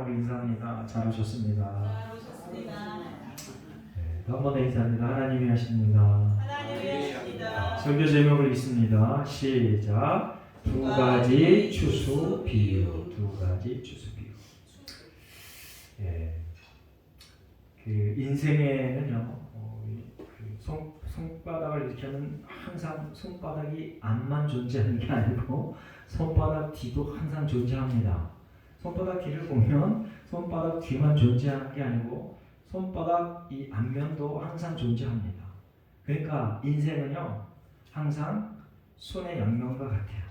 라고 인사합니다. 잘 오셨습니다. 잘 오셨습니다. 네, 또 한 번 더 인사합니다. 하나님이 하십니다. 하나님이 하십니다. 설교 제목을 읽습니다. 시작. 두 가지 추수 비유. 두 가지 추수 비유. 예, 그 인생에는요, 손바닥을 이렇게 하면 항상 손바닥이 앞만 존재하는 게 아니고 손바닥 뒤도 항상 존재합니다. 손바닥 뒤를 보면 손바닥 뒤만 존재하는 게 아니고 손바닥 이 앞면도 항상 존재합니다. 그러니까 인생은요, 항상 손의 양면과 같아요.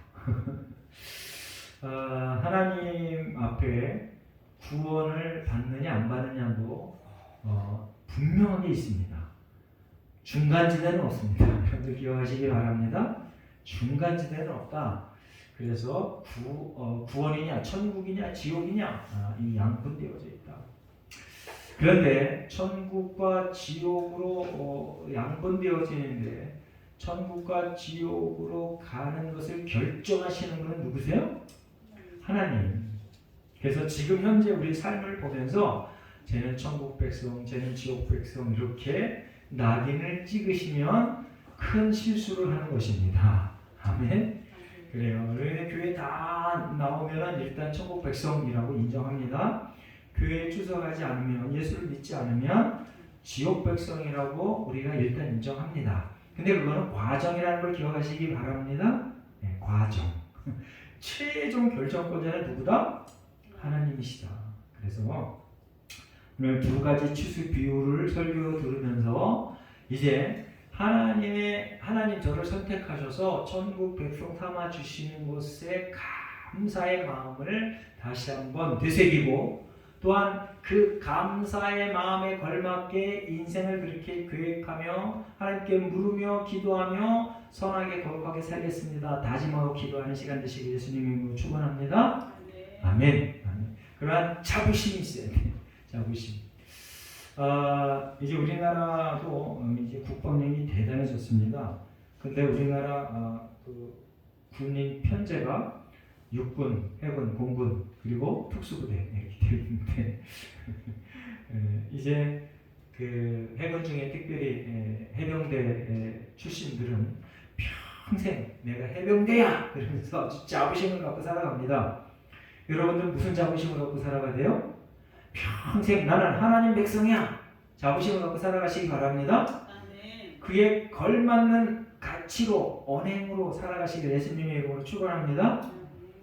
하나님 앞에 구원을 받느냐 안 받느냐도 분명하게 있습니다. 중간지대는 없습니다. 여러분들 기억하시기 바랍니다. 중간지대는 없다. 그래서 구원이냐 천국이냐 지옥이냐 이 양분되어져 있다. 그런데 천국과 지옥으로 양분되어지는데 천국과 지옥으로 가는 것을 결정하시는 분은 누구세요? 하나님. 그래서 지금 현재 우리 삶을 보면서 쟤는 천국 백성, 쟤는 지옥 백성 이렇게 낙인을 찍으시면 큰 실수를 하는 것입니다. 아멘. 그래요. 너희네 교회 다 나오면 일단 천국 백성이라고 인정합니다. 교회에 출석하지 않으면, 예수를 믿지 않으면 지옥 백성이라고 우리가 일단 인정합니다. 근데 그거는 과정이라는 걸 기억하시기 바랍니다. 네, 과정. 최종 결정권자는 누구다? 하나님이시다. 그래서 오늘 두 가지 추수 비유를 설교 들으면서 이제 하나님 저를 선택하셔서 천국 백성 삼아 주시는 것에 감사의 마음을 다시 한번 되새기고 또한 그 감사의 마음에 걸맞게 인생을 그렇게 계획하며 하나님께 물으며 기도하며 선하게 거룩하게 살겠습니다. 다짐하고 기도하는 시간 되시길 예수님 이름으로 축원합니다. 아멘. 아멘. 그러한 자부심이 있어야 돼요. 자부심. 이제 우리나라도 이제 국방력이 대단해졌습니다. 근데 우리나라 그 군인 편제가 육군, 해군, 공군 그리고 특수부대 이렇게 되어 있는데 이제 그 해군 중에 특별히 해병대 출신들은 평생 내가 해병대야 그러면서 아주 자부심을 갖고 살아갑니다. 여러분들 무슨 자부심을 갖고 살아가야 돼요? 평생 나는 하나님 백성이야. 자부심을 갖고 살아가시기 바랍니다. 그에 걸맞는 가치로 언행으로 살아가시길 예수님의 이름으로 축원합니다.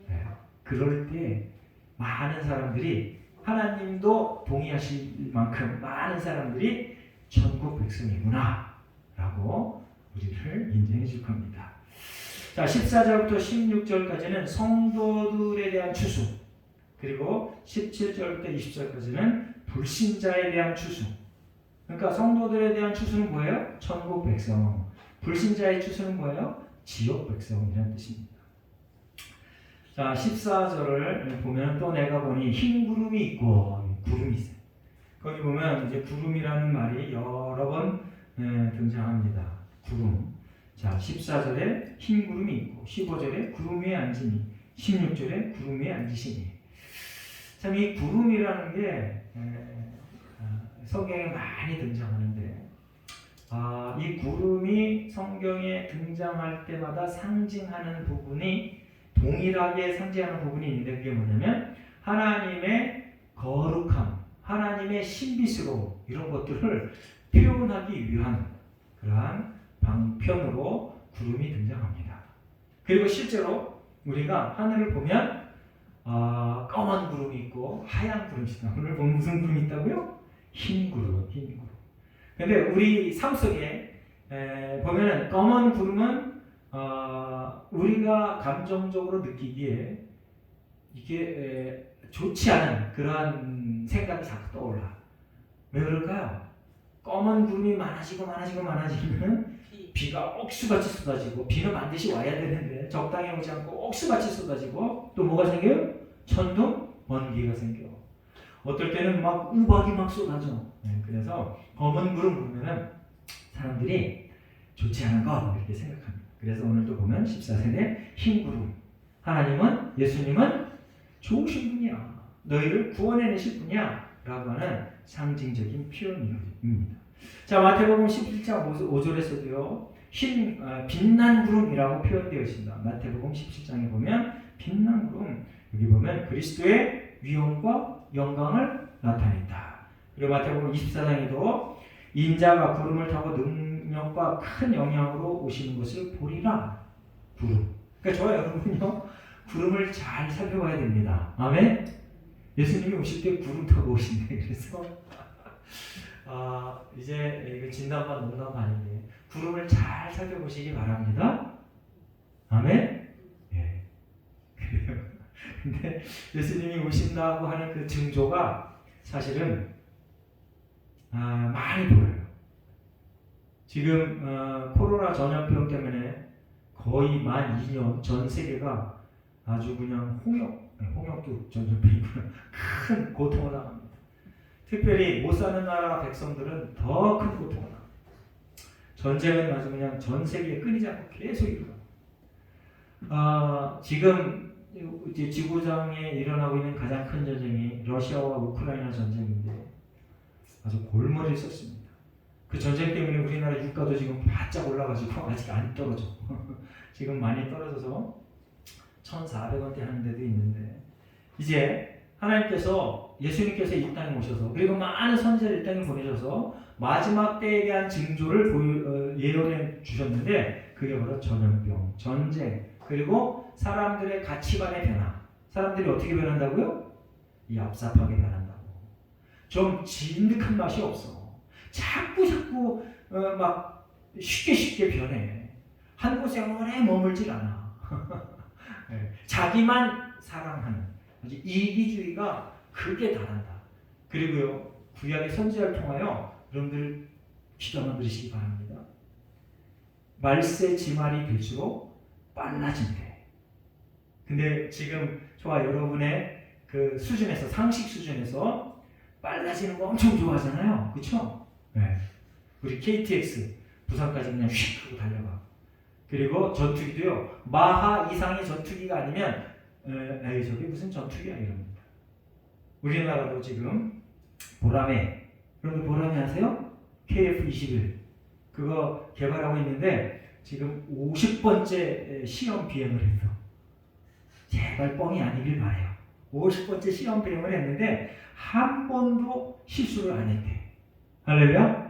네. 그럴 때 많은 사람들이 하나님도 동의하실 만큼 많은 사람들이 천국 백성이구나 라고 우리를 인정해 줄 겁니다. 자, 14절부터 16절까지는 성도들에 대한 추수, 그리고 17절부터 20절까지는 불신자에 대한 추수. 그러니까 성도들에 대한 추수는 뭐예요? 천국 백성. 불신자의 추수는 뭐예요? 지옥 백성이라는 뜻입니다. 자, 14절을 보면 또 내가 보니 흰 구름이 있고 구름이 있어요. 거기 보면 이제 구름이라는 말이 여러 번 등장합니다. 구름. 자, 14절에 흰 구름이 있고 15절에 구름 위에 앉으니 16절에 구름 위에 앉으시니. 참 이 구름이라는 게 성경에 많이 등장하는데 이 구름이 성경에 등장할 때마다 상징하는 부분이 동일하게 상징하는 부분이 있는데 그게 뭐냐면 하나님의 거룩함, 하나님의 신비스러움 이런 것들을 표현하기 위한 그러한 방편으로 구름이 등장합니다. 그리고 실제로 우리가 하늘을 보면 검은 구름이 있고 하얀 구름이 있다. 오늘 보면 무슨 구름이 있다고요? 흰 구름, 흰 구름. 근데 우리 삶 속에 보면은 검은 구름은 우리가 감정적으로 느끼기에 이게 좋지 않은 그러한 생각이 자꾸 떠올라. 왜 그럴까요? 검은 구름이 많아지면 비가 억수같이 쏟아지고 비는 반드시 와야 되는데 적당히 오지 않고 억수같이 쏟아지고 또 뭐가 생겨요? 천둥, 번개가 생겨. 어떨 때는 막 우박이 막 쏟아져. 그래서 검은 구름 보면은 사람들이 좋지 않은 것 이렇게 생각합니다. 그래서 오늘도 보면 14절에 흰 구름. 하나님은 예수님은 좋으신 분이야. 너희를 구원해내실 분이야 라고 하는 상징적인 표현입니다. 자, 마태복음 17장 5절에서도요 빛난 구름이라고 표현되어 있습니다. 마태복음 17장에 보면 빛난 구름, 여기 보면 그리스도의 위엄과 영광을 나타낸다. 그리고 마태복음 24장에도 인자가 구름을 타고 능력과 큰 영향으로 오시는 것을 보리라. 구름. 그러니까 저와 여러분요 구름을 잘 살펴봐야 됩니다. 아멘. 예수님이 오실 때 구름 타고 오신대. 그래서 이제 이거 진단반 농담 아닌데 구름을 잘 살펴보시기 바랍니다. 아멘. 예. 그래요. 근데 예수님이 오신다고 하는 그 징조가 사실은 많이 보여요. 지금 코로나 전염병 때문에 거의 만 2년 전 세계가 아주 그냥 홍역도 전염병이구나. 큰 고통을 당합니다. 특별히 못 사는 나라 백성들은 더 큰 고통을 당합니다. 전쟁은 아주 그냥 전 세계에 끊이지 않고 계속 일어납니다. 지금 이제 지구상에 일어나고 있는 가장 큰 전쟁이 러시아와 우크라이나 전쟁인데 아주 골머리를 썼습니다. 그 전쟁 때문에 우리나라 유가도 지금 바짝 올라가지고 아직 안 떨어져. 지금 많이 떨어져서 1,400원대 하는 데도 있는데 이제 하나님께서 예수님께서 이 땅에 오셔서 그리고 많은 선지자를 이 땅에 보내셔서 마지막 때에 대한 징조를 예언해 주셨는데 그게 바로 전염병, 전쟁, 그리고 사람들의 가치관의 변화. 사람들이 어떻게 변한다고요? 얍삽하게 변한다고. 좀 진득한 맛이 없어. 자꾸 막 쉽게 변해. 한 곳에 오래 머물질 않아. 자기만 사랑하는 이기주의가 극에 달한다. 그리고요 구약의 선지자를 통하여 여러분들 기도만 들으시기 바랍니다. 말세 지말이 될수록 빨라진대. 근데 지금 저와 여러분의 그 수준에서 상식 수준에서 빨라지는 거 엄청 좋아하잖아요. 그렇죠? 네. 우리 KTX 부산까지 그냥 휙 하고 달려가. 그리고 전투기도요 마하 이상의 전투기가 아니면 저게 무슨 전투기야 이럽니다. 우리나라도 지금 보라매, 여러분들 보라매 아세요? KF-21 그거 개발하고 있는데 지금 50번째 시험 비행을 했어. 제발 뻥이 아니길 바래요. 50번째 시험 비행을 했는데 한 번도 실수를 안 했대. 할렐루야?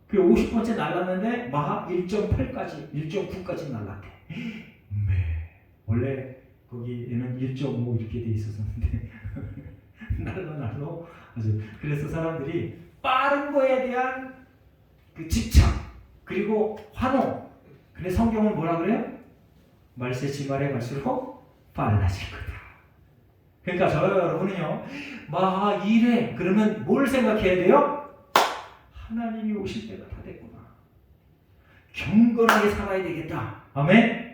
그 50번째 날랐는데 마하 1.8까지 1.9까지 날랐대. 네. 원래 거기에는 1.5 이렇게 돼 있었는데 날로 아주 그래서 사람들이 빠른 거에 대한 그 집착 그리고 환호. 근데 성경은 뭐라 그래요? 말세 지말에 갈수록 빨라질 거다. 그러니까 저 여러분은요 마하 1회 그러면 뭘 생각해야 돼요? 하나님이 오실 때가 다 됐구나. 경건하게 살아야 되겠다. 아멘.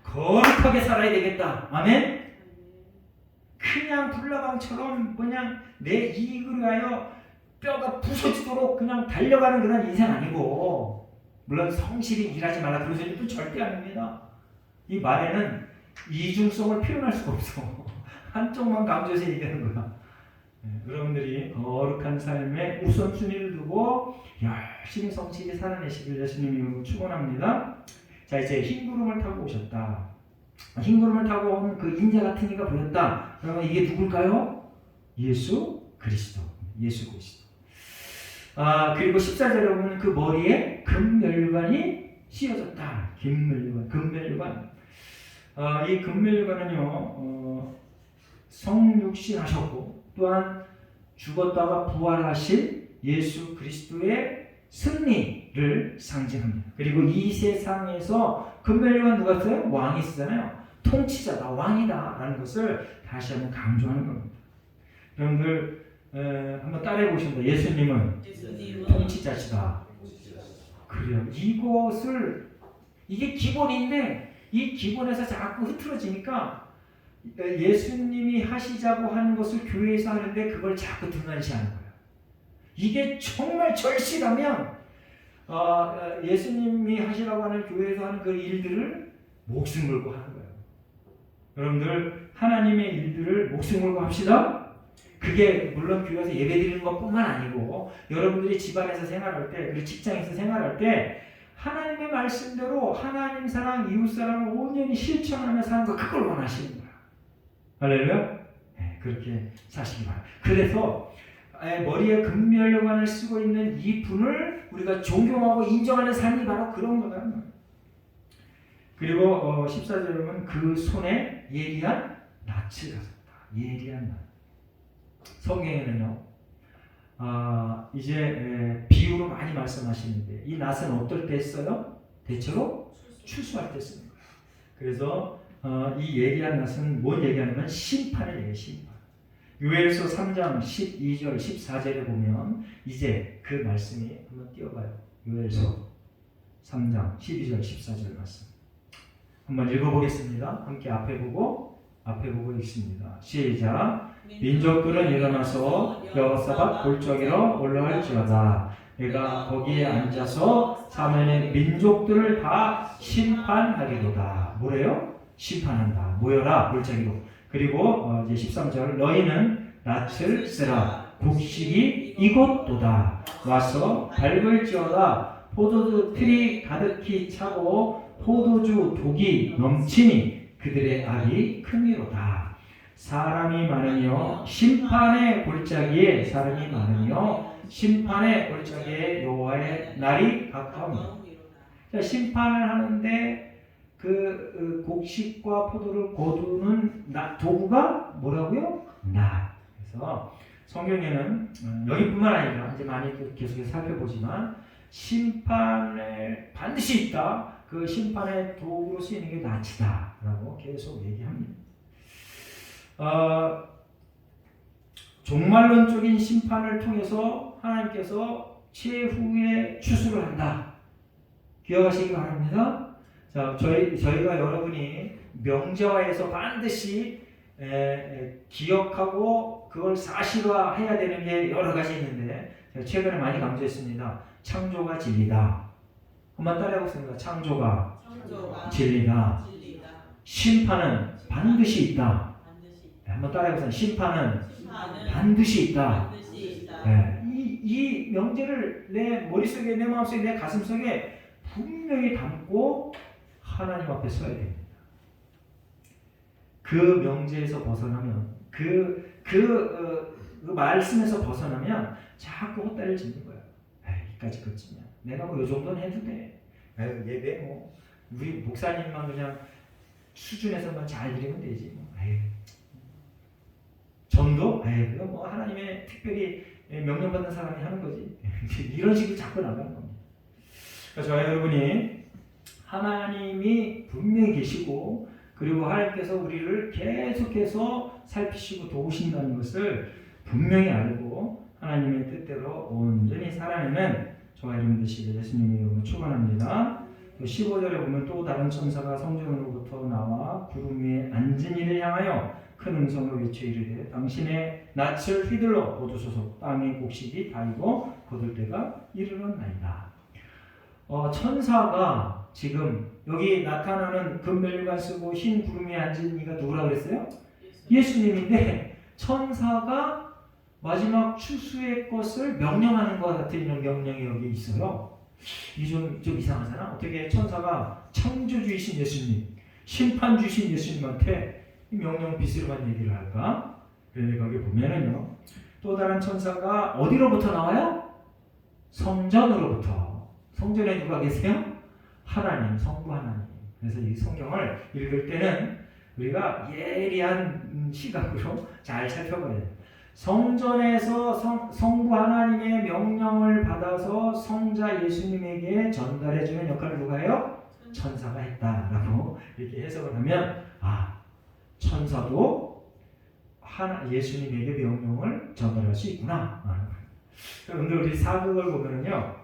거룩하게 살아야 되겠다. 아멘. 그냥 불나방처럼 그냥 내 이익을 위하여 뼈가 부서지도록 그냥 달려가는 그런 인생 아니고, 물론 성실히 일하지 말라 그런 소리도 절대 아닙니다. 이 말에는 이중성을 표현할 수가 없어. 한쪽만 강조해서 얘기하는 거야. 여러분들이 거룩한 삶에 우선순위를 두고 열심히 성실히 살아내시길 예수님이 축원합니다. 자, 이제 흰 구름을 타고 오셨다. 흰 구름을 타고 온 그 인자 같은 이가 보였다. 그러면 이게 누굴까요? 예수 그리스도. 예수 그리스도. 그리고 14절에 보면 그 머리에 금멸관이 씌워졌다. 금멸관. 이 금멸관은요, 성육신 하셨고, 또한 죽었다가 부활하신 예수 그리스도의 승리를 상징합니다. 그리고 이 세상에서 금멸관 누가 써요? 왕이 쓰잖아요. 통치자다, 왕이다 라는 것을 다시 한번 강조하는 겁니다. 여러분들 한번 따라해 보시면 예수님은 통치자시다. 그래요. 이게 기본인데 이 기본에서 자꾸 흐트러지니까 예수님이 하시자고 하는 것을 교회에서 하는데 그걸 자꾸 등한시하는 거예요. 이게 정말 절실하면 예수님이 하시라고 하는 교회에서 하는 그 일들을 목숨 걸고 하는 거예요. 여러분들 하나님의 일들을 목숨 걸고 합시다. 그게 물론 교회에서 예배드리는 것뿐만 아니고 여러분들이 집안에서 생활할 때 그리고 직장에서 생활할 때 하나님의 말씀대로 하나님 사랑, 이웃 사랑을 온전히 실천하며 사는 거 그걸 원하시는 거야. 할렐루야? 네, 그렇게 사시기 바랍니다. 그래서 머리에 금면류관을 쓰고 있는 이 분을 우리가 존경하고 인정하는 삶이 바로 그런 거다. 그리고 14절에 보면 그 손에 예리한 낯을 가졌다. 예리한 낯. 성경에는요, 이제 비유로 많이 말씀하시는데 이 낯은 어떨 때 써요? 대체로 추수할 때 쓰는 거예요. 그래서 이 예리한 낯은 뭘 얘기하냐면 심판을 얘기해요. 심판. 요엘서 3장 12절 14절에 보면 이제 그 말씀이 한번 띄워봐요. 요엘서 3장 12절 14절 말씀 한번 읽어보겠습니다. 함께 앞에 보고 읽습니다. 시작. 민족들은 일어나서 여호사밧 골짜기로 올라갈지어다. 내가 거기에 앉아서 사면의 민족들을 다 심판하리로다. 뭐래요? 심판한다. 모여라 골짜기로. 그리고 이제 13절 너희는 낯을 쓰라. 곡식이 이곳도다. 와서 밟을지어다. 포도주 틀이 가득히 차고 포도주 독이 넘치니 그들의 악이 크니로다. 사람이 많으며 심판의 골짜기에 사람이 많으며 심판의 골짜기에 여호와의 날이 가까우니라. 자, 심판을 하는데 그 곡식과 포도를 거두는 도구가 뭐라고요? 낫. 그래서 성경에는 여기뿐만 아니라 이제 많이 계속해서 살펴보지만 심판에 반드시 있다. 그 심판의 도구로 쓰이는 게 낫이다라고 계속 얘기합니다. 종말론적인 심판을 통해서 하나님께서 최후의 추수를 한다. 기억하시기 바랍니다. 자, 저희가 여러분이 명제화해서 반드시 기억하고 그걸 사실화해야 되는 게 여러 가지 있는데 제가 최근에 많이 강조했습니다. 창조가 진리다. 한번 따라해보겠습니다. 창조가 진리다. 심판은 반드시 있다. 한번 따라해보세요. 심판은 반드시 있다. 네. 이 명제를 내 머릿속에, 내 마음속에, 내 가슴속에 분명히 담고 하나님 앞에 서야 됩니다. 그 명제에서 벗어나면, 그 말씀에서 벗어나면 자꾸 헛다리를 짓는 거예요. 이까지 끝이냐. 내가 뭐 이 정도는 해도 돼. 예배 뭐 우리 목사님만 그냥 수준에서만 잘 드리면 되지. 뭐. 전도? 그거 뭐 하나님의 특별히 명령받는 사람이 하는 거지. 이런 식으로 자꾸 나가는 겁니다. 그래서 저희 여러분이 하나님이 분명히 계시고 그리고 하나님께서 우리를 계속해서 살피시고 도우신다는 것을 분명히 알고 하나님의 뜻대로 온전히 살아내는 저와 여러분 되시길 예수님의 이름으로 축원합니다. 15절에 보면 또 다른 천사가 성전으로부터 나와 구름 위에 앉은 이를 향하여 큰 음성으로 외쳐 이르되 당신의 낯을 휘둘러 거두소서. 땅의 곡식이 다이고 거둘 때가 이르렀나이다. 천사가 지금 여기 나타나는 금면류관 쓰고 흰 구름 위에 앉은 이가 누구라 그랬어요? 예수님인데 천사가 마지막 추수의 것을 명령하는 것 같은 이런 명령이 여기 있어요. 이게 좀 이상하잖아. 어떻게 천사가 창조주이신 예수님, 심판주이신 예수님한테 이 명령 비스름한 얘기를 할까? 그런데 거기 보면은요, 또 다른 천사가 어디로부터 나와요? 성전으로부터. 성전에 누가 계세요? 하나님, 성부 하나님. 그래서 이 성경을 읽을 때는 우리가 예리한 시각으로 잘 살펴봐야 돼요. 성전에서 성부 하나님의 명령을 받아서 성자 예수님에게 전달해주는 역할을 누가 해요? 천사가 했다라고 이렇게 해석을 하면 천사도 예수님에게 명령을 전달할 수 있구나. 그런데 우리 사극을 보면은요,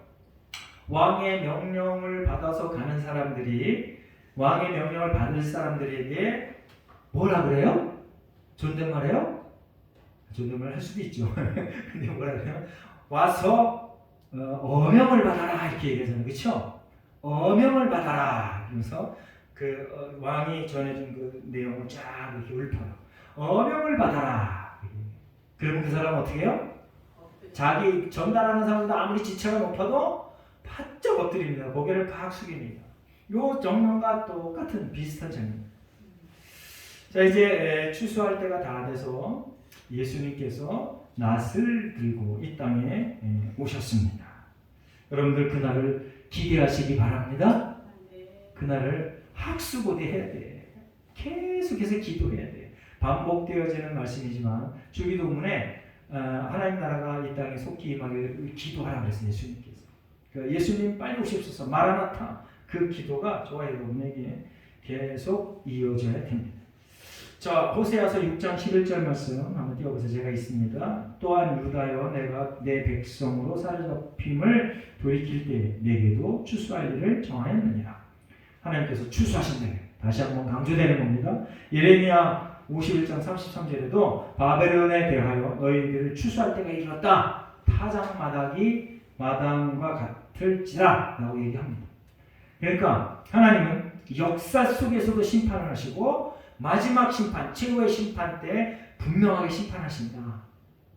왕의 명령을 받아서 가는 사람들이 왕의 명령을 받을 사람들에게 뭐라 그래요? 존댓말해요? 존댓말 할 수도 있죠. 근데 뭐라 그래요? 와서 어명을 받아라 이렇게 얘기하잖아요. 그렇죠? 어명을 받아라. 그래서 왕이 전해준 그 내용을 쫙 이렇게 읊어요. 어명을 받아라. 그러면 그 사람은 어떻게 해요? 자기 전달하는 사람도 아무리 지체가 높아도 바짝 엎드립니다. 고개를 팍 숙입니다. 요 정면과 똑같은 비슷한 장면. 자, 이제 추수할 때가 다 돼서 예수님께서 낫을 들고 이 땅에 오셨습니다. 여러분들 그날을 기대하시기 바랍니다. 그날을 학수고대 해야 돼. 계속해서 기도해야 돼. 반복되어지는 말씀이지만 주기도문에 하나님 나라가 이 땅에 속히 임하기를 기도하라 그랬어요. 예수님께서. 그러니까 예수님 빨리 오십소서 마라나타 그 기도가 저와 여러분에게 계속 이어져야 됩니다. 자, 호세아서 6장 11절 말씀 한번 띄워보세요. 제가 있습니다. 또한 유다여 내가 내 백성으로 사로잡힘을 돌이킬 때 내게도 추수할 일을 정하였느니라. 하나님께서 추수하신다. 다시 한번 강조되는 겁니다. 예레미야 51장 33절에도 바벨론에 대하여 너희들을 추수할 때가 이르렀다. 타작 마당과 같을지라 라고 얘기합니다. 그러니까 하나님은 역사 속에서도 심판을 하시고 마지막 심판, 최후의 심판 때 분명하게 심판하신다.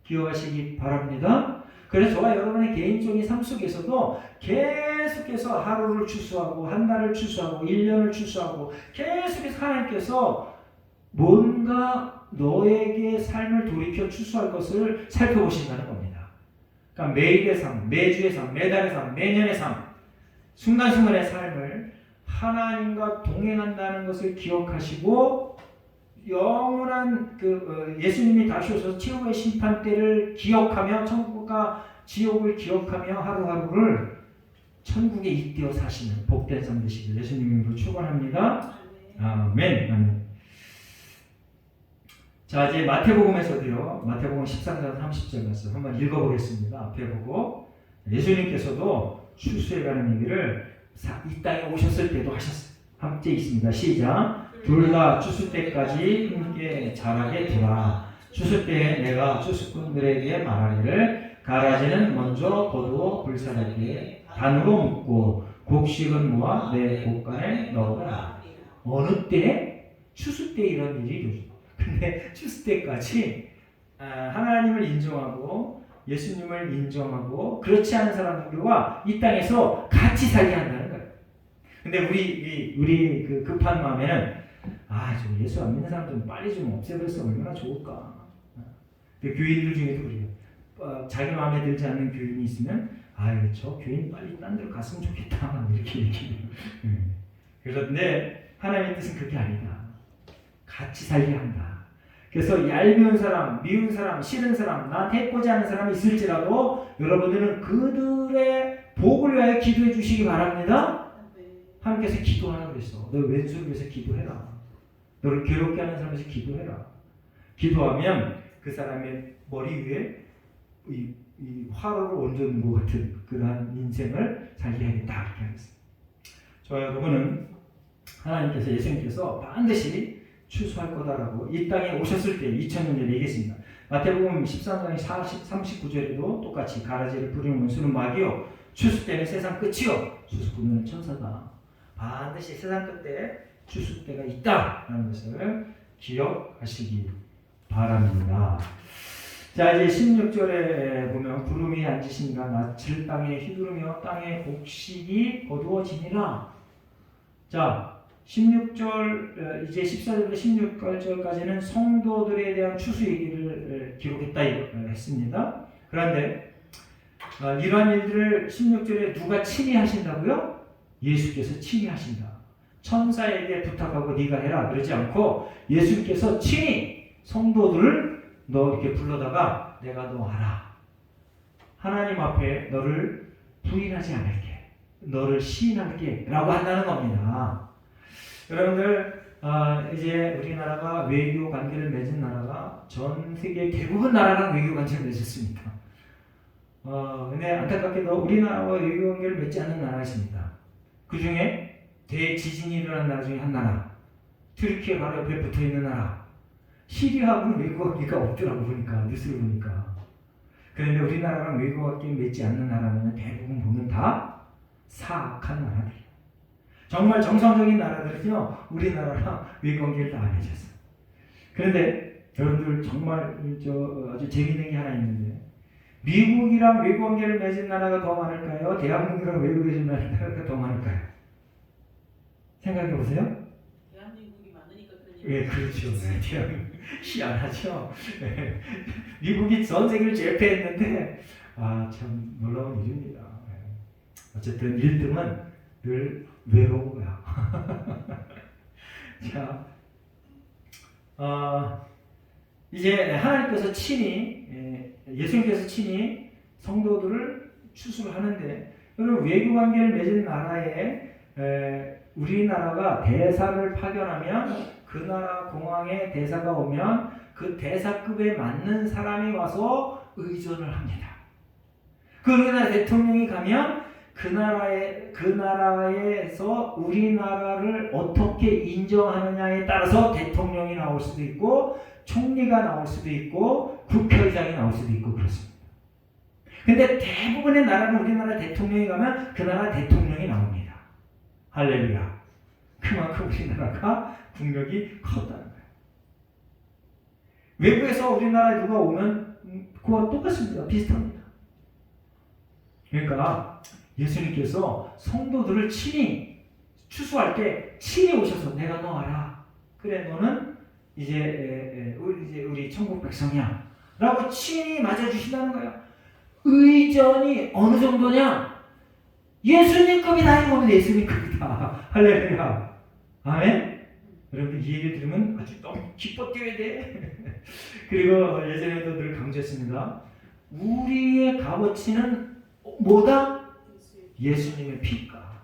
기억하시기 바랍니다. 그래서 저와 여러분의 개인적인 삶 속에서도 계속해서 하루를 추수하고 한 달을 추수하고 1년을 추수하고 계속해서 하나님께서 뭔가 너에게 삶을 돌이켜 추수할 것을 살펴보신다는 겁니다. 그러니까 매일의 삶, 매주의 삶, 매달의 삶, 매년의 삶, 순간순간의 삶을 하나님과 동행한다는 것을 기억하시고 영원한 예수님이 다시 오셔서 최후의 심판 때를 기억하며 천국과 지옥을 기억하며 하루하루를 천국에 잇대어 사시는 복된 삶 되시길 예수님 이름으로 축원합니다. 아멘. 아멘. 자, 이제 마태복음에서도요. 마태복음 13장 30절 말씀 한번 읽어보겠습니다. 앞에 보고 예수님께서도 추수해 가는 얘기를 이 땅에 오셨을 때도 하셨어요. 함께 있습니다. 시작. 둘 다 추수 때까지 함께 자라게 두라. 추수 때에 내가 추수꾼들에게 말하기를 가라지는 먼저 거두어 불사르게 단으로 묶고 곡식은 모아 내 곡간에 넣어라. 어느 때? 추수 때 이런 일이 일어나죠. 근데 추수 때까지 하나님을 인정하고 예수님을 인정하고 그렇지 않은 사람들과 이 땅에서 같이 살게 한다는 거예요. 근데 우리 그 급한 마음에는 좀 예수 안 믿는 사람 좀 빨리 좀 없애버렸으면 얼마나 좋을까. 그 교인들 중에도 그래요. 자기 마음에 들지 않는 교인이 있으면 저 교인 빨리 딴 데로 갔으면 좋겠다 이렇게 얘기해요. 그런데 하나님의 뜻은 그게 아니다. 같이 살게 한다. 그래서 얄미운 사람, 미운 사람, 싫은 사람, 나한테 해코지 않은 사람이 있을지라도 여러분들은 그들의 복을 위하여 기도해 주시기 바랍니다. 하나님께서 기도하라고 그랬어. 너 왼수를 위해서 기도해라. 너를 괴롭게 하는 사람에 대해서 기도해라. 기도하면 그 사람의 머리 위에 이 화로를 얹어놓은 것 같은 그러한 인생을 살게 하겠다. 이렇게 하겠습니다. 저와 여러분은 하나님께서 예수님께서 반드시 추수할 거다라고 이 땅에 오셨을 때 2000년 전에 얘기했습니다. 마태복음 13장 39절에도 똑같이 가라지를 부리는 원수는 마귀요 추수 때는 세상 끝이요 추수꾼은 천사다. 반드시 세상 끝에 추수 때가 있다라는 것을 기억하시기 바랍니다. 자, 이제 16절에 보면 구름이 앉으시니라 낯을 땅에 휘두르며 땅에 곡식이 거두어지니라. 자, 16절 이제 14절부터 16절까지는 성도들에 대한 추수 얘기를 기록했다 했습니다. 그런데 이러한 일들을 16절에 누가 친히 하신다고요? 예수께서 친히 하신다. 천사에게 부탁하고 네가 해라 그러지 않고 예수께서 친히 성도들을 너 이렇게 불러다가 내가 너 알아. 하나님 앞에 너를 부인하지 않을게. 너를 시인할게 라고 한다는 겁니다. 여러분들 이제 우리나라가 외교 관계를 맺은 나라가 전 세계 대부분 나라랑 외교 관계를 맺었습니다. 근데 안타깝게도 우리나라와 외교 관계를 맺지 않는 나라가 있습니다. 그 중에 대지진이 일어난 나라 중에 한 나라, 튀르키예 바로 옆에 붙어있는 나라, 시리아하고는 외교 관계가 없더라고 보니까 뉴스를 보니까. 그런데 우리나라랑 외교 관계 맺지 않는 나라는 대부분 보면 다 사악한 나라들이에요. 정말 정상적인 나라들은요, 우리나라랑 외관계를 다 안 해줬어. 그런데 여러분들 정말 아주 재밌는 게 하나 있는데, 미국이랑 외관계를 맺은 나라가 더 많을까요? 대한민국이랑 외국에 맺은 나라가 더 많을까요? 생각해 보세요. 대한민국이 많으니까 그런 예, 그렇죠. 희한하죠. 미국이 전 세계를 제패했는데, 참 놀라운 일입니다. 어쨌든 1등은 늘 외로워요. 자, 이제 하나님께서 예수님께서 친히 성도들을 추수를 하는데, 여러분 외교 관계를 맺은 나라에 우리나라가 대사를 파견하면 그 나라 공항에 대사가 오면 그 대사급에 맞는 사람이 와서 의존을 합니다. 그 우리나라 대통령이 가면 그 나라에서 우리나라를 어떻게 인정하느냐에 따라서 대통령이 나올 수도 있고 총리가 나올 수도 있고 국회의장이 나올 수도 있고 그렇습니다. 근데 대부분의 나라는 우리나라 대통령이 가면 그 나라 대통령이 나옵니다. 할렐루야. 그만큼 우리나라가 국력이 컸다는 거예요. 외국에서 우리나라에 누가 오면 그와 똑같습니다. 비슷합니다. 그러니까 예수님께서 성도들을 친히 추수할 때 친히 오셔서 내가 너 알아. 그래 너는 이제 우리 천국 백성이야. 라고 친히 맞아주신다는 거예요. 의전이 어느 정도냐? 예수님급이다 이거면 예수님급이다. 할렐루야. 아멘. 여러분 이 얘기를 들으면 아주 너무 기뻐 뛰어야 돼. 그리고 예전에도 늘 강조했습니다. 우리의 값어치는 뭐다? 예수님의 피가.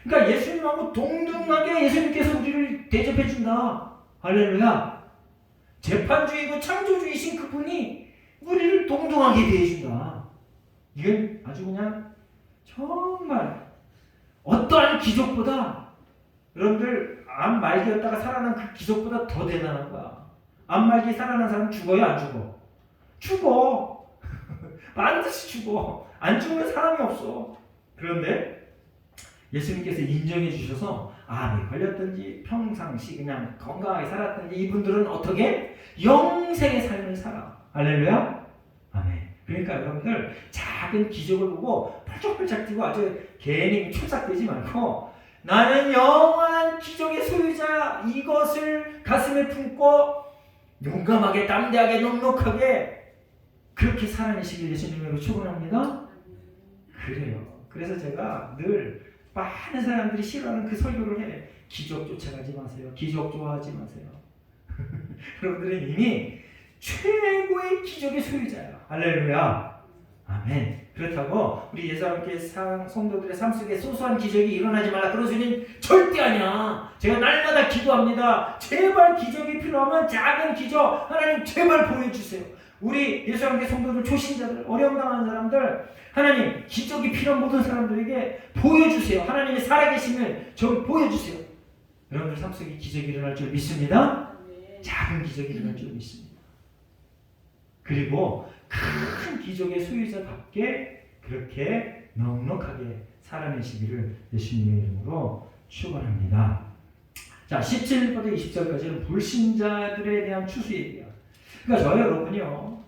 그러니까 예수님하고 동등하게 예수님께서 우리를 대접해 준다. 할렐루야. 재판주의고 창조주의신 그분이 우리를 동등하게 대해준다. 이건 아주 그냥 정말 어떠한 기적보다 여러분들 암 말기였다가 살아난 그 기적보다 더 대단한 거야. 암 말기 살아난 사람 죽어요 안 죽어? 죽어. 반드시 죽어. 안 죽으면 사람이 없어. 그런데 예수님께서 인정해 주셔서 암에 걸렸든지 평상시 그냥 건강하게 살았든지 이분들은 어떻게? 영생의 삶을 살아. 할렐루야. 아멘. 그러니까 여러분들 작은 기적을 보고 펄쩍펄쩍 뛰고 아주 괜히 초삭되지 말고 나는 영원한 기적의 소유자 이것을 가슴에 품고 용감하게 담대하게 넉넉하게 그렇게 살아내시길 예수님으로 축원합니다. 그래요. 그래서 제가 늘 많은 사람들이 싫어하는 그 설교를 해. 기적 쫓아가지 마세요. 기적 좋아하지 마세요. 여러분들은 이미 최고의 기적의 소유자예요. 할렐루야. 아멘. 그렇다고 우리 예수님께 성도들의 삶 속에 소소한 기적이 일어나지 말라 그런 소리는 절대 아니야. 제가 날마다 기도합니다. 제발 기적이 필요하면 작은 기적 하나님 제발 보여주세요. 우리 예수님께 성도들 초신자들 어려움 당하는 사람들 하나님 기적이 필요한 모든 사람들에게 보여주세요. 하나님의 살아계심을 좀 보여주세요. 여러분들 삶 속에 기적이 일어날 줄 믿습니다. 작은 기적이 일어날 줄 믿습니다. 그리고 큰 기적의 소유자답게 그렇게 넉넉하게 살아내시기를 예수님의 이름으로 축원합니다. 자, 17절부터 20절까지는 불신자들에 대한 추수 얘기야. 그러니까 저희 여러분이요,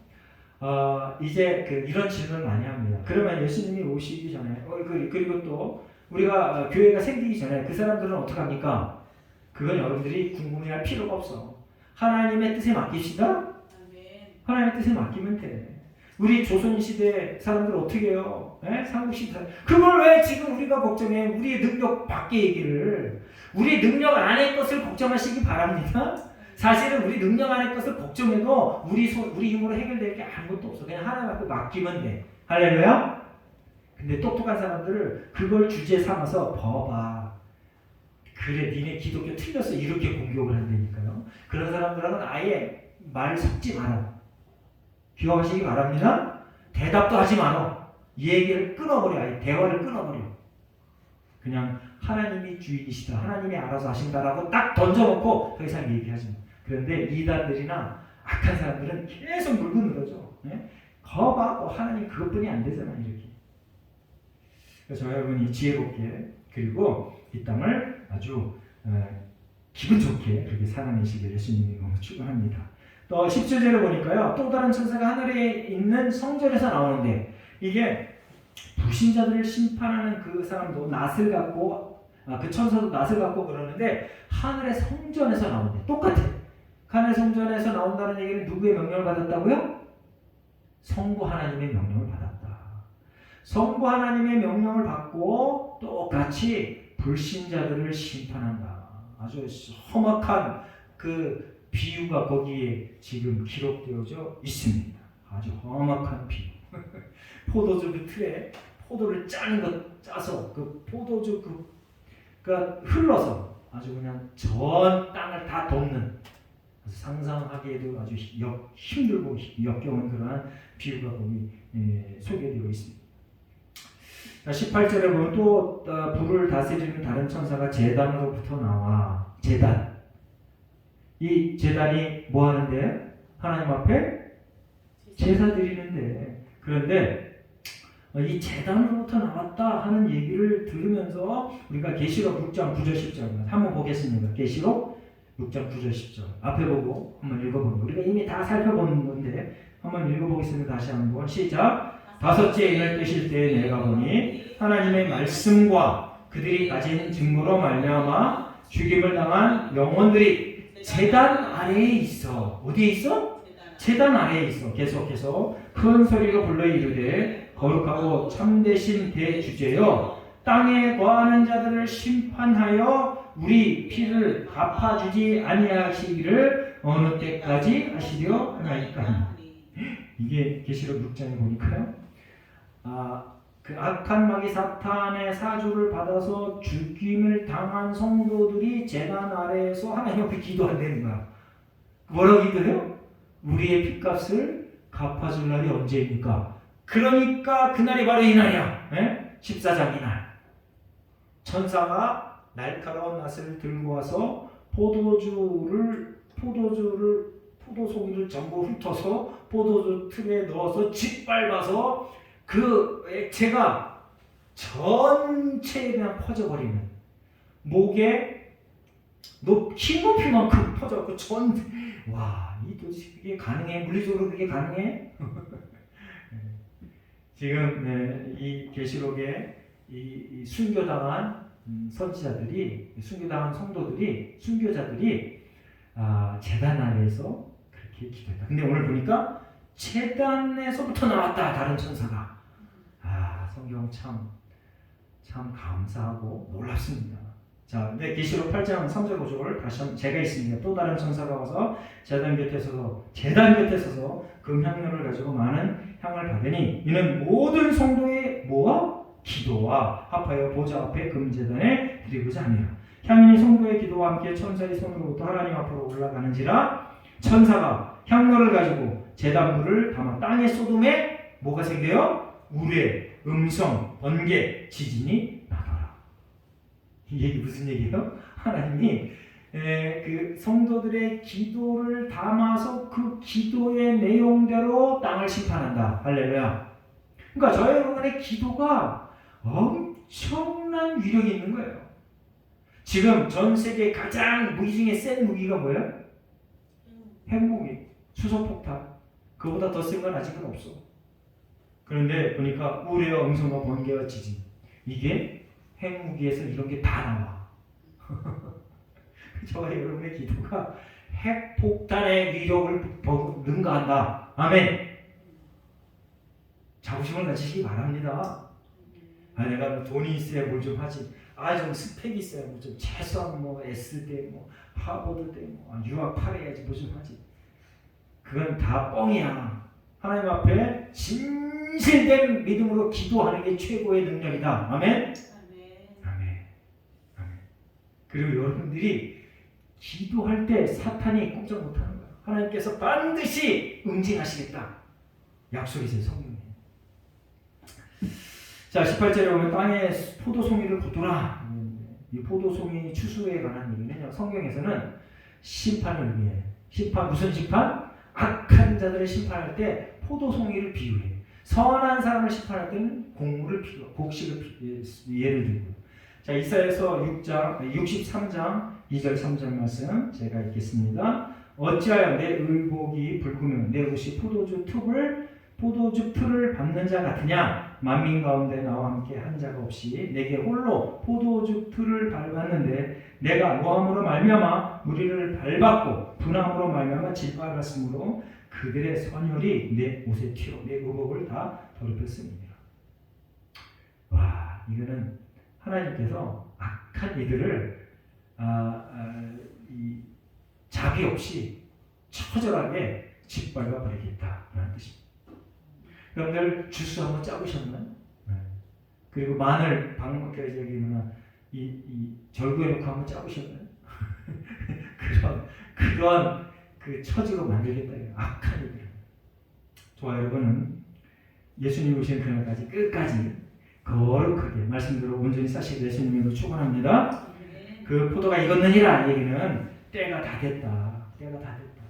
이제 이런 질문을 많이 합니다. 그러면 예수님이 오시기 전에, 그리고 또 우리가 교회가 생기기 전에 그 사람들은 어떻게 합니까? 그건 여러분들이 궁금해할 필요가 없어. 하나님의 뜻에 맡깁시다. 하나님의 뜻에 맡기면 돼. 우리 조선시대 사람들 어떻게 해요? 삼국시대 그걸 왜 지금 우리가 걱정해? 우리의 능력 밖의 얘기를. 우리 능력 안의 것을 걱정하시기 바랍니다. 사실은 우리 능력 안의 것을 걱정해도 우리 힘으로 해결될 게 아무것도 없어. 그냥 하나님 앞에 맡기면 돼. 할렐루야? 근데 똑똑한 사람들을 그걸 주제 삼아서 봐봐. 그래 니네 기독교 틀렸어. 이렇게 공격을 한다니까요. 그런 사람들하고는 아예 말 섞지 마라. 기억하시기 바랍니다. 대답도 하지 마라. 이 얘기를 끊어버려. 아예 대화를 끊어버려. 그냥 하나님이 주인이시다. 하나님이 알아서 하신다라고 딱 던져놓고 더 이상 얘기하지 마. 그런데 이단들이나 악한 사람들은 계속 물고 늘어져. 거봐. 하나님 그것뿐이 안 되잖아. 이렇게. 그래서 여러분이 지혜롭게 그리고 이 땅을 아주 기분 좋게 그렇게 살아내시기를 예수님이 너무 축원합니다. 또 17절에 보니까요. 또 다른 천사가 하늘에 있는 성전에서 나오는데 이게 불신자들을 심판하는 그 사람도 낫을 갖고 그 천사도 낫을 갖고 그러는데 하늘의 성전에서 나오는데 똑같아. 하늘의 성전에서 나온다는 얘기는 누구의 명령을 받았다고요? 성부 하나님의 명령을 받았다. 성부 하나님의 명령을 받고 똑같이 불신자들을 심판한다. 아주 험악한 그 비유가 거기에 지금 기록되어져 있습니다. 아주 험악한 비유. 포도주 그 틀에 포도를 짜서 그 포도주 그가 흘러서 아주 그냥 전 땅을 다 덮는 상상하기에도 아주 힘들고 역겨운 그러한 비유가 거기 소개되어 있습니다. 18절에 보면 또 불을 다스리는 다른 천사가 제단으로부터 나와. 제단. 이 제단이 뭐 하는데? 하나님 앞에 제사 드리는데. 그런데 이 제단으로부터 나왔다 하는 얘기를 들으면서 우리가 계시록 6장 9절 10절 한번 보겠습니다. 계시록 6장 9절 10절 앞에 보고 한번 읽어보면 우리가 이미 다 살펴본 건데 한번 읽어보겠습니다. 다시 한번 시작. 다섯째 인을 떼실 때 내가 보니 하나님의 말씀과 그들이 가진 증거로 말미암아 죽임을 당한 영혼들이 제단 아래에 있어. 어디에 있어? 제단 아래에 있어. 계속해서 큰 소리로 불러 이르되 거룩하고 참되신 대주제여 땅에 거하는 자들을 심판하여 우리 피를 갚아주지 아니하시기를 어느 때까지 하시려 하나이까. 이게 계시록 6장에 보니까요. 그 악한 마귀 사탄의 사주를 받아서 죽임을 당한 성도들이 제단 아래에서 하나님 앞에 기도한다는 거야. 뭐라고 기도해요? 우리의 핏값을 갚아줄 날이 언제입니까? 그러니까 그날이 바로 이날이야. 14장 이날. 천사가 날카로운 낫을 들고 와서 포도송이를 전부 훑어서 포도주 틀에 넣어서 짓밟아서 그 액체가 전체에 그냥 퍼져버리는 목에 키 높이만큼 퍼져갖고 이 도대체 그게 가능해? 물리적으로 그게 가능해? 지금 이 계시록에 이 순교당한 선지자들이 순교당한 성도들이 순교자들이 제단 아래에서 그렇게 기도했다. 근데 오늘 보니까 제단에서부터 나왔다. 다른 천사가. 성경 참 감사하고 놀랍습니다. 자, 근데 계시록 8장 3절 5절 다시 한번 제가 있습니다. 또 다른 천사가 와서 제단 곁에 서서 금향료를 가지고 많은 향을 받으니 이는 모든 성도의 뭐와? 기도와 합하여 보좌 앞에 금제단에 드리고자 합니다. 향인이 성도의 기도와 함께 천사의 손으로부터 하나님 앞으로 올라가는지라. 천사가 향로를 가지고 제단물을 담아 땅에 쏟음에 뭐가 생겨요? 우레, 음성, 번개, 지진이 나더라. 이 얘기 무슨 얘기예요? 하나님이 그 성도들의 기도를 담아서 그 기도의 내용대로 땅을 심판한다. 할렐루야. 그러니까 저 여러분의 기도가 엄청난 위력이 있는 거예요. 지금 전 세계 가장 무기 중에 센 무기가 뭐예요? 핵무기, 수소폭탄. 그보다 더 센 건 아직은 없어. 그런데 보니까 우레와 음성과 번개와 지진, 이게 핵무기에서 이런 게 다 나와. 저와 여러분의 기도가 핵폭탄의 위력을 능가한다. 아멘. 자부심을 가지시기 바랍니다. 내가 돈이 있어야 뭘 좀 하지. 좀 스펙이 있어야 뭐 좀 최소한 S대 하버드대 유학파래야지 뭐 좀 하지. 그건 다 뻥이야. 하나님 앞에 진실된 믿음으로 기도하는 게 최고의 능력이다. 아멘. 아멘. 그리고 여러분들이 기도할 때 사탄이 꼼짝 못하는 거야. 하나님께서 반드시 응징하시겠다. 약속이세요, 성경에. 자, 18절에 보면 땅에 포도송이를 걷도라. 이 포도송이 추수에 관한 얘기는요, 성경에서는 심판을 의미해요. 무슨 심판? 악한 자들을 심판할 때 포도송이를 비유해. 선한 사람을 심판할 때는 곡식을 예를 들고. 자, 이사야서 63장 2절 3절 말씀 제가 읽겠습니다. 어찌하여 내 의복이 붉으면 내 옷이 포도주 틀을 밟는 자 같으냐? 만민 가운데 나와 함께 한 자가 없이 내게 홀로 포도주 틀을 밟았는데 내가 노함으로 말미암아 무리를 밟았고 분함으로 말미암아 짓밟았으므로 그들의 선율이 내 옷의 티로 내 의복을 다 더럽혔습니다. 와, 이거는 하나님께서 악한 이들을 이 자비 없이 처절하게 짓밟아 버리겠다라는 뜻입니다. 여러분들 주스 한번 짜보셨나요? 네. 그리고 마늘 이 절구에 넣고 한번 짜보셨나요? 그런 그 처지로 만들겠다. 악한 이들. 좋아, 여러분은 예수님 오신 그날까지 끝까지 거룩하게 말씀대로 온전히 사실 예수님으로 축원합니다. 그 포도가 익었느니라 얘기는 때가 다 됐다. 때가 다 됐다.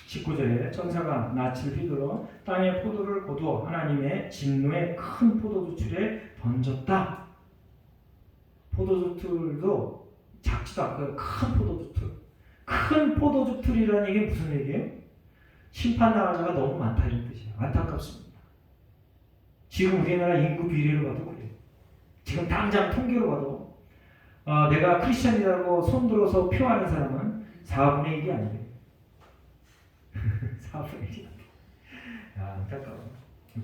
19절에 천사가 낯을 휘둘러 땅의 포도를 거두어 하나님의 진노의 큰 포도주틀에 던졌다. 포도주틀도 작지도 않고 큰 포도주틀. 큰 포도주틀이라는 얘기 무슨 얘기예요? 심판당할 자가 너무 많다 이런 뜻이에요. 안타깝습니다. 지금 우리나라 인구 비례로 봐도 그래요. 지금 당장 통계로 봐도 내가 크리스천이라고 손들어서 표하는 사람은 4분의 1이 안 돼요. 4분의 1이 안 돼요. 안타까워.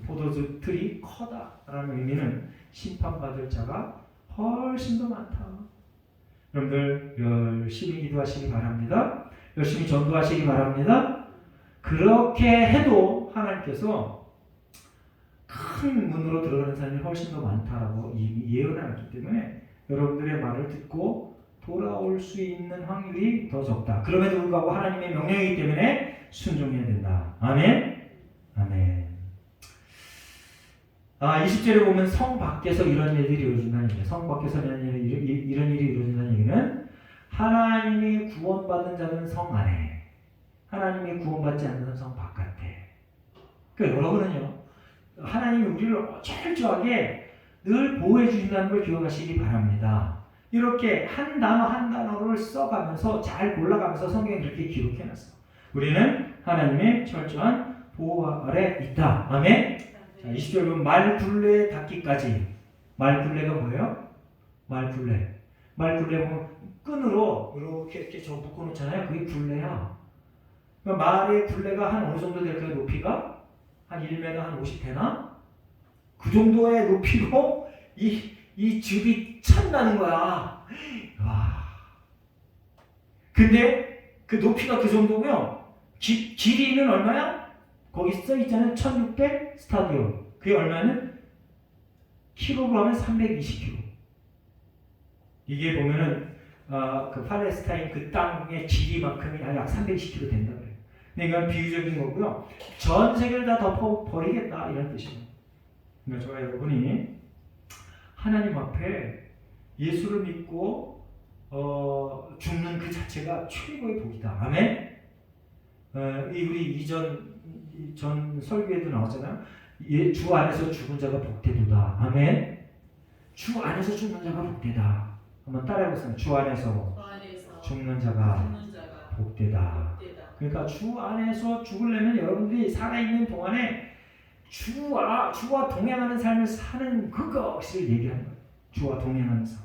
포도주 틀이 커다라는 의미는 심판받을 자가 훨씬 더 많다. 여러분들 열심히 기도하시기 바랍니다. 열심히 전도하시기 바랍니다. 그렇게 해도 하나님께서 큰 문으로 들어가는 사람이 훨씬 더 많다라고 예언하기 때문에 여러분들의 말을 듣고 돌아올 수 있는 확률이 더 적다. 그럼에도 불구하고 하나님의 명령이기 때문에 순종해야 된다. 아멘. 아멘. 20절에 보면 성 밖에서 이런 일들이 이루어진다는 얘기예요. 성 밖에서 이런 일이 이루어진다는 얘기는 하나님이 구원받은 자는 성 안에, 하나님이 구원받지 않는 성 바깥에. 그러니까 여러분은요, 하나님이 우리를 철저하게 늘 보호해 주신다는 걸 기억하시기 바랍니다. 이렇게 한 단어 한 단어를 써가면서 잘 골라가면서 성경에 그렇게 기록해놨어. 우리는 하나님의 철저한 보호 아래 있다. 아멘. 자, 20절 보면 말굴레에 닿기까지. 말굴레가 뭐예요? 말굴레 보면 끈으로 이렇게 저 묶어놓잖아요. 그게 굴레야. 그러니까 말의 굴레가 한 어느 정도 될까요? 높이가? 한 1m 한 50 되나? 그 정도의 높이로 이 즙이 찬다는 거야. 와. 근데 그 높이가 그 정도면 길이는 얼마야? 거기 써 있잖아요. 1600 스타디움. 그게 얼마는? 키로로 하면 320kg. 이게 보면은 그 팔레스타인 그 땅의 길이만큼이 약 320kg 된다 그래요. 근데 이건 비유적인 거고요. 전 세계를 다 덮어버리겠다 이런 뜻이에요. 그러니까 저와 여러분이 하나님 앞에 예수를 믿고 죽는 그 자체가 최고의 복이다. 아멘. 우리 전 설교에도 나왔잖아요. 주 안에서 죽은 자가 복되도다. 아멘. 주 안에서 죽는 자가 복되다. 한번 따라해보세요. 주 안에서 죽는 자가 복되다. 그러니까 주 안에서 죽으려면 여러분들이 살아있는 동안에 주와 동행하는 삶을 사는 그것을 얘기하는 거예요. 주와 동행하는 삶.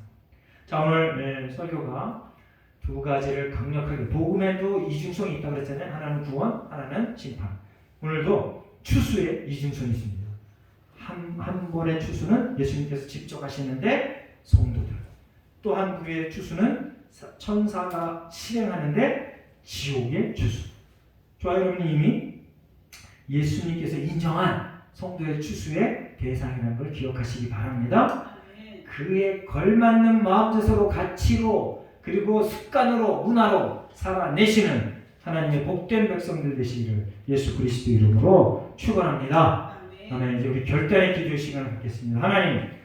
자, 오늘 설교가 두 가지를 강력하게, 복음에도 이중성이 있다고 그랬잖아요. 하나는 구원, 하나는 심판. 오늘도 추수에 이중성이 있습니다. 한 번의 추수는 예수님께서 직접 하시는데 성도들, 또 한 부류의 추수는 천사가 실행하는데 지옥의 추수. 저와 여러분이 이미 예수님께서 인정한 성도의 추수의 대상이라는 걸 기억하시기 바랍니다. 그에 걸맞는 마음제서로, 가치로, 그리고 습관으로, 문화로 살아내시는 하나님의 복된 백성들 되시기를 예수 그리스도 이름으로 축원합니다. 아멘. 이제 우리 결단의 기도 시간을 갖겠습니다.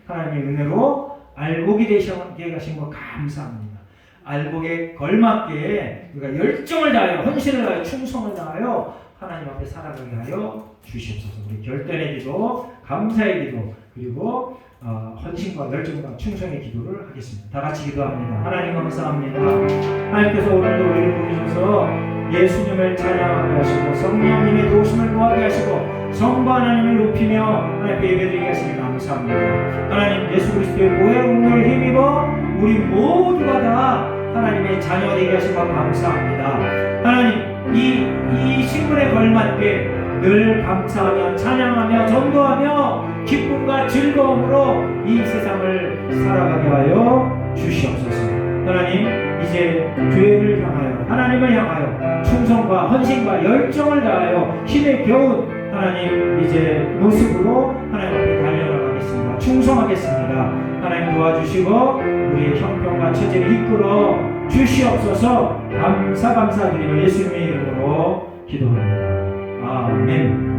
하나님의 은혜로 알곡이 되게 하신 거 감사합니다. 알곡에 걸맞게 우리가 열정을 다하여, 헌신을 다하여, 충성을 다하여 하나님 앞에 살아가게 하여 주시옵소서. 우리 결단의 기도, 감사의 기도, 그리고 헌신과 열정과 충성의 기도를 하겠습니다. 다 같이 기도합니다. 하나님 감사합니다. 하나님께서 오늘도 우리를 부르셔서 예수님을 찬양하게 하시고 성령님의 도우심을 구하게 하시고 성부 하나님을 높이며 하나님께 예배드리게 하시니 감사합니다. 하나님 예수 그리스도의 보혈 공로를 힘입어 우리 모두가 다 하나님의 자녀가 되게 하시고 감사합니다. 하나님 이 신분에 걸맞게 늘 감사하며 찬양하며 전도하며 기쁨과 즐거움으로 이 세상을 살아가게 하여 주시옵소서. 하나님 이제 교회를 향하여 하나님을 향하여 충성과 헌신과 열정을 다하여 힘의 겨운 하나님 이제 모습으로 하나님 앞에 달려나가겠습니다. 충성하겠습니다. 하나님 도와주시고 우리의 형편과 처지를 이끌어 주시옵소서. 감사드리며 예수님의 이름으로 기도합니다. 아멘.